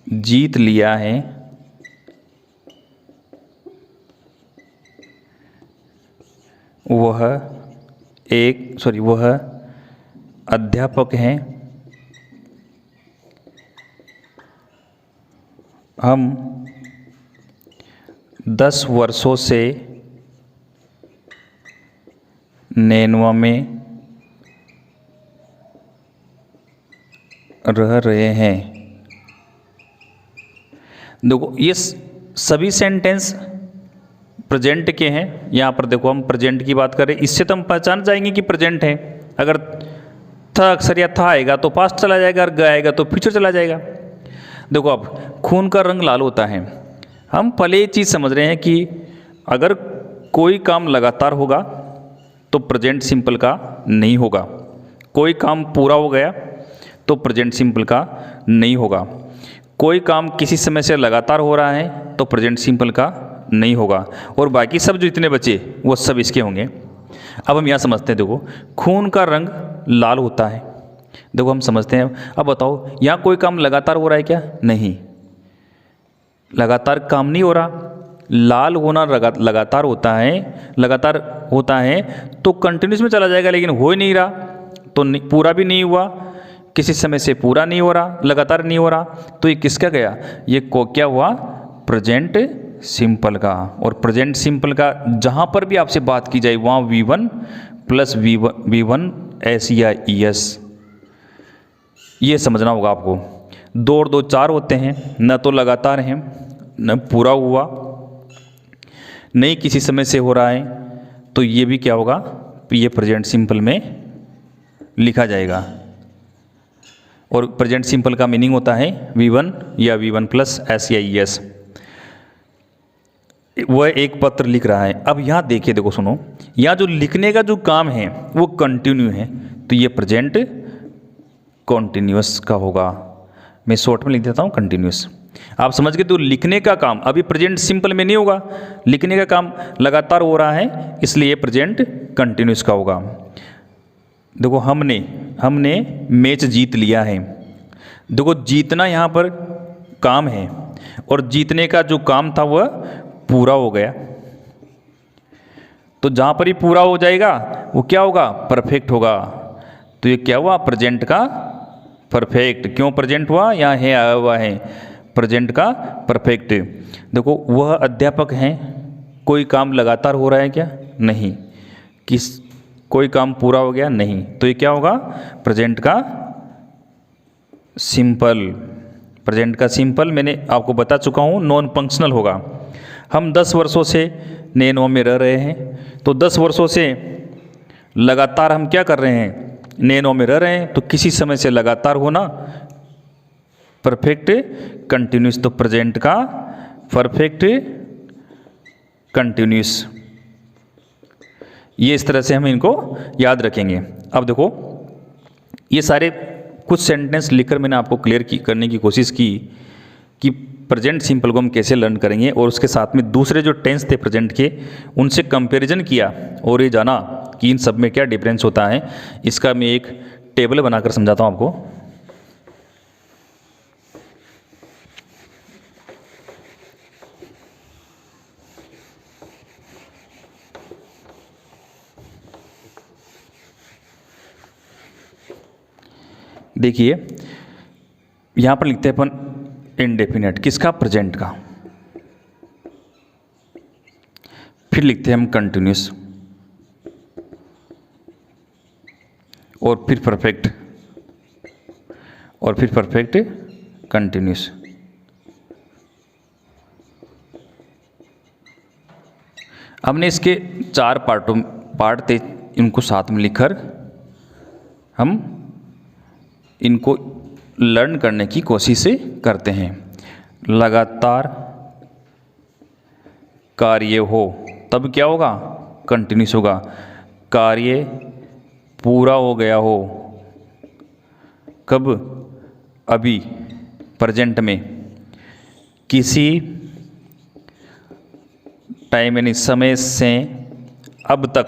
जीत लिया है। वह अध्यापक हैं। हम 10 वर्षों से नैनवा में रह रहे हैं। देखो ये सभी सेंटेंस प्रेजेंट के हैं। यहाँ पर देखो हम प्रेजेंट की बात करें, इससे तो हम पहचान जाएंगे कि प्रेजेंट है। अगर था अक्सर या था आएगा तो पास्ट चला जाएगा, और ग आएगा तो फ्यूचर चला जाएगा। देखो अब खून का रंग लाल होता है। हम पहले ये चीज़ समझ रहे हैं कि अगर कोई काम लगातार होगा तो प्रेजेंट सिंपल का नहीं होगा। कोई काम पूरा हो गया तो प्रेजेंट सिंपल का नहीं होगा। कोई काम किसी समय से लगातार हो रहा है तो प्रेजेंट सिंपल का नहीं होगा। और बाकी सब जो इतने बचे वो सब इसके होंगे। अब हम यहाँ समझते हैं। देखो खून का रंग लाल होता है। देखो हम समझते हैं। अब बताओ यहाँ कोई काम लगातार हो रहा है क्या? नहीं, लगातार काम नहीं हो रहा। लाल होना लगातार होता है तो कंटिन्यूस में चला जाएगा, लेकिन हो ही नहीं रहा तो पूरा भी नहीं हुआ, किसी समय से पूरा नहीं हो रहा, लगातार नहीं हो रहा, तो ये किसका गया? ये को क्या हुआ? प्रेजेंट सिंपल का। और प्रेजेंट सिंपल का जहाँ पर भी आपसे बात की जाए वहाँ V1 प्लस V1 S या ES, ये समझना होगा आपको। 2 और 2 4 होते हैं, न तो लगातार हैं न पूरा हुआ, नहीं किसी समय से हो रहा है, तो ये भी क्या होगा? ये प्रेजेंट सिंपल में लिखा जाएगा। और प्रेजेंट सिंपल का मीनिंग होता है V1 या V1 प्लस S या ES। वह एक पत्र लिख रहा है। अब यहाँ देखिए, देखो सुनो, यहाँ जो लिखने का जो काम है वो कंटिन्यू है, तो ये प्रेजेंट कॉन्टिन्यूस का होगा। मैं शॉर्ट में लिख देता हूँ कंटिन्यूस। आप समझ गए? तो लिखने का काम अभी प्रेजेंट सिंपल में नहीं होगा, लिखने का काम लगातार हो रहा है, इसलिए प्रेजेंट कंटिन्यूस का होगा। देखो हमने मैच जीत लिया है। देखो जीतना यहाँ पर काम है और जीतने का जो काम था वह पूरा हो गया। तो जहाँ पर ही पूरा हो जाएगा वो क्या होगा? परफेक्ट होगा। तो ये क्या हुआ? प्रेजेंट का परफेक्ट। क्यों प्रेजेंट हुआ? यहाँ है आया हुआ है प्रेजेंट का परफेक्ट। देखो वह अध्यापक हैं। कोई काम लगातार हो रहा है क्या? नहीं। कोई काम पूरा हो गया? नहीं। तो ये क्या होगा? प्रेजेंट का सिंपल। प्रेजेंट का सिंपल मैंने आपको बता चुका हूँ, नॉन फंक्शनल होगा। हम 10 वर्षों से नैनवा में रह रहे हैं, तो 10 वर्षों से लगातार हम क्या कर रहे हैं? नैनवा में रह रहे हैं, तो किसी समय से लगातार होना परफेक्ट कंटिन्यूस, तो प्रेजेंट का परफेक्ट कंटिन्यूस। ये इस तरह से हम इनको याद रखेंगे। अब देखो ये सारे कुछ सेंटेंस लिखकर मैंने आपको क्लियर करने की कोशिश की कि प्रेजेंट सिंपल को हम कैसे लर्न करेंगे, और उसके साथ में दूसरे जो टेंस थे प्रेजेंट के उनसे कंपैरिजन किया और ये जाना कि इन सब में क्या डिफरेंस होता है। इसका मैं एक टेबल बनाकर समझाता हूँ आपको। देखिए यहाँ पर लिखते हैं अपन इंडेफिनेट, किसका? प्रेजेंट का। फिर लिखते हैं हम कंटिन्यूस, और फिर परफेक्ट, और फिर परफेक्ट कंटिन्यूस। हमने इसके 4 पार्ट थे, इनको साथ में लिखकर हम इनको लर्न करने की कोशिश करते हैं। लगातार कार्य हो, तब क्या होगा, कंटिन्यूस होगा। कार्य पूरा हो गया हो, कब, अभी, प्रेजेंट में, किसी टाइम यानी समय से अब तक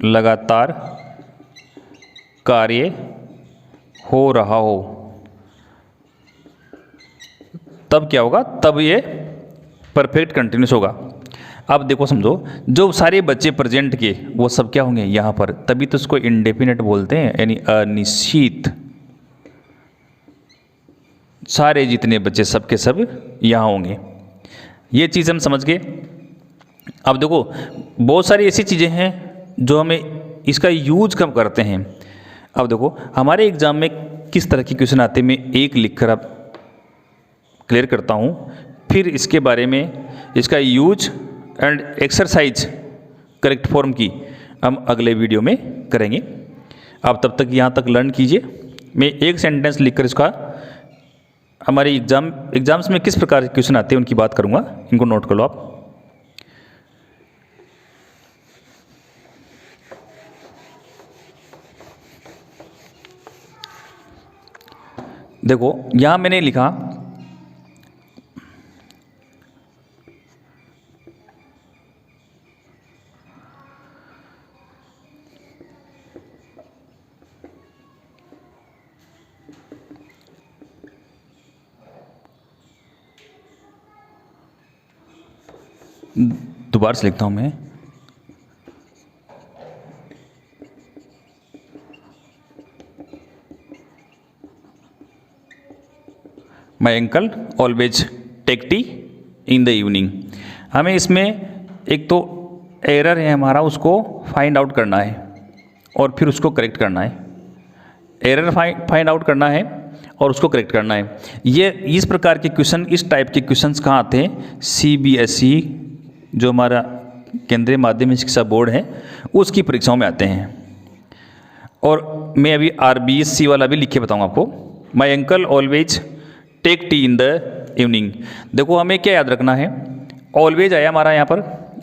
लगातार कार्य हो रहा हो, तब क्या होगा, तब ये परफेक्ट कंटिन्यूस होगा। अब देखो समझो, जो सारे बच्चे प्रेजेंट के वो सब क्या होंगे यहाँ पर, तभी तो उसको इंडेफिनेट बोलते हैं, यानी अनिश्चित। सारे जितने बच्चे सब के सब यहाँ होंगे, ये चीज़ हम समझ गए। अब देखो बहुत सारी ऐसी चीज़ें हैं जो हमें इसका यूज कब करते हैं। अब देखो हमारे एग्ज़ाम में किस तरह की क्वेश्चन आते हैं, मैं एक लिखकर अब क्लियर करता हूँ, फिर इसके बारे में इसका use and exercise correct form की हम अगले वीडियो में करेंगे। आप तब तक यहाँ तक लर्न कीजिए। मैं एक सेंटेंस लिखकर इसका हमारे एग्जाम्स में किस प्रकार के क्वेश्चन आते हैं उनकी बात करूँगा, इनको नोट कर लो आप। देखो यहाँ मैंने लिखा दोबारा से लिखता हूँ मैं, my uncle always take tea in the evening. हमें इसमें एक तो एरर है हमारा, उसको फाइंड आउट करना है और फिर उसको करेक्ट करना है। एरर फाइंड आउट करना है और उसको करेक्ट करना है। ये इस प्रकार के क्वेश्चन, इस टाइप के क्वेश्चंस कहाँ आते हैं, CBSE जो हमारा केंद्रीय माध्यमिक शिक्षा बोर्ड है उसकी परीक्षाओं में आते हैं। और मैं अभी RBSC वाला भी लिख के बताऊँगा आपको। My uncle always take tea in the evening. देखो हमें क्या याद रखना है, ऑलवेज आया हमारा यहाँ पर,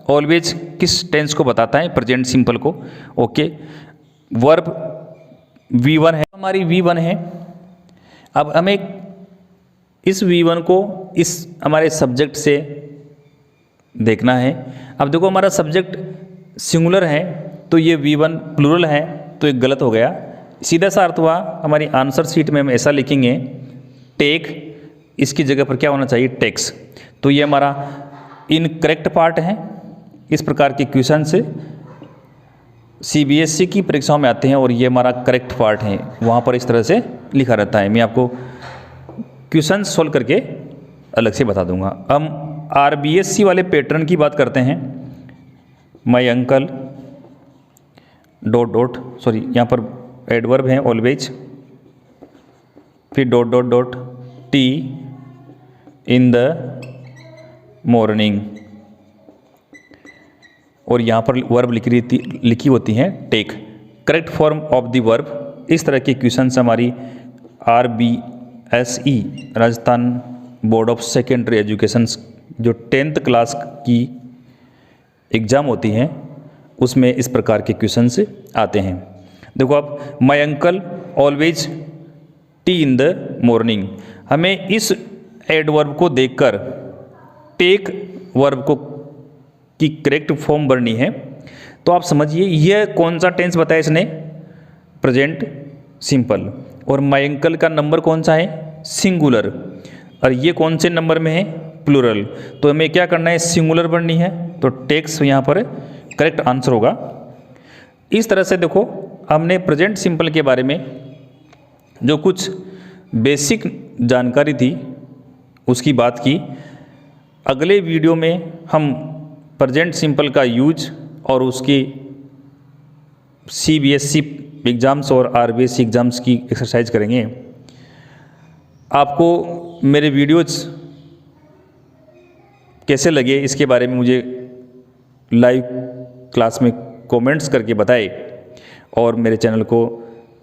ऑलवेज किस टेंस को बताता है, प्रेजेंट सिंपल को। ओके, वर्ब V1 है, हमारी V1 है। अब हमें इस V1 को इस हमारे सब्जेक्ट से देखना है। अब देखो हमारा सब्जेक्ट सिंगुलर है तो ये V1 प्लूरल है तो एक गलत हो गया। सीधा सा अर्थ हुआ, हमारी आंसर शीट में हम ऐसा लिखेंगे टेक, इसकी जगह पर क्या होना चाहिए, टेक्स। तो ये हमारा इनकरेक्ट पार्ट है। इस प्रकार के क्वेश्चन से CBSE की परीक्षाओं में आते हैं और ये हमारा करेक्ट पार्ट है, वहाँ पर इस तरह से लिखा रहता है। मैं आपको क्वेश्चन सॉल्व करके अलग से बता दूंगा। हम RBSC वाले पैटर्न की बात करते हैं। My uncle dot dot, sorry यहाँ पर एडवर्ब है ऑलवेज, फिर dot dot dot tea in the morning, और यहाँ पर वर्ब लिखी होती हैं take. Correct form of the verb. इस तरह के क्वेश्चंस हमारी RBSE Rajasthan board of secondary education जो 10th क्लास की एग्ज़ाम होती हैं उसमें इस प्रकार के क्वेश्चंस आते हैं। देखो आप, माई uncle always T in the morning, हमें इस एडवर्ब को देखकर टेक वर्ब को की करेक्ट फॉर्म भरनी है। तो आप समझिए यह कौन सा टेंस बताया इसने, प्रेजेंट सिंपल, और माई अंकल का नंबर कौन सा है, सिंगुलर, और ये कौन से नंबर में है, प्लूरल। तो हमें क्या करना है, सिंगुलर भरनी है, तो टेक्स यहाँ पर करेक्ट आंसर होगा। इस तरह से देखो हमने प्रेजेंट सिंपल के बारे में जो कुछ बेसिक जानकारी थी उसकी बात की। अगले वीडियो में हम प्रेजेंट सिंपल का यूज और उसकी CBSE एग्ज़ाम्स और RBSC एग्ज़ाम्स की एक्सरसाइज करेंगे। आपको मेरे वीडियोज़ कैसे लगे इसके बारे में मुझे लाइव क्लास में कमेंट्स करके बताएं, और मेरे चैनल को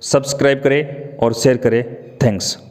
सब्सक्राइब करें और शेयर करें। थैंक्स।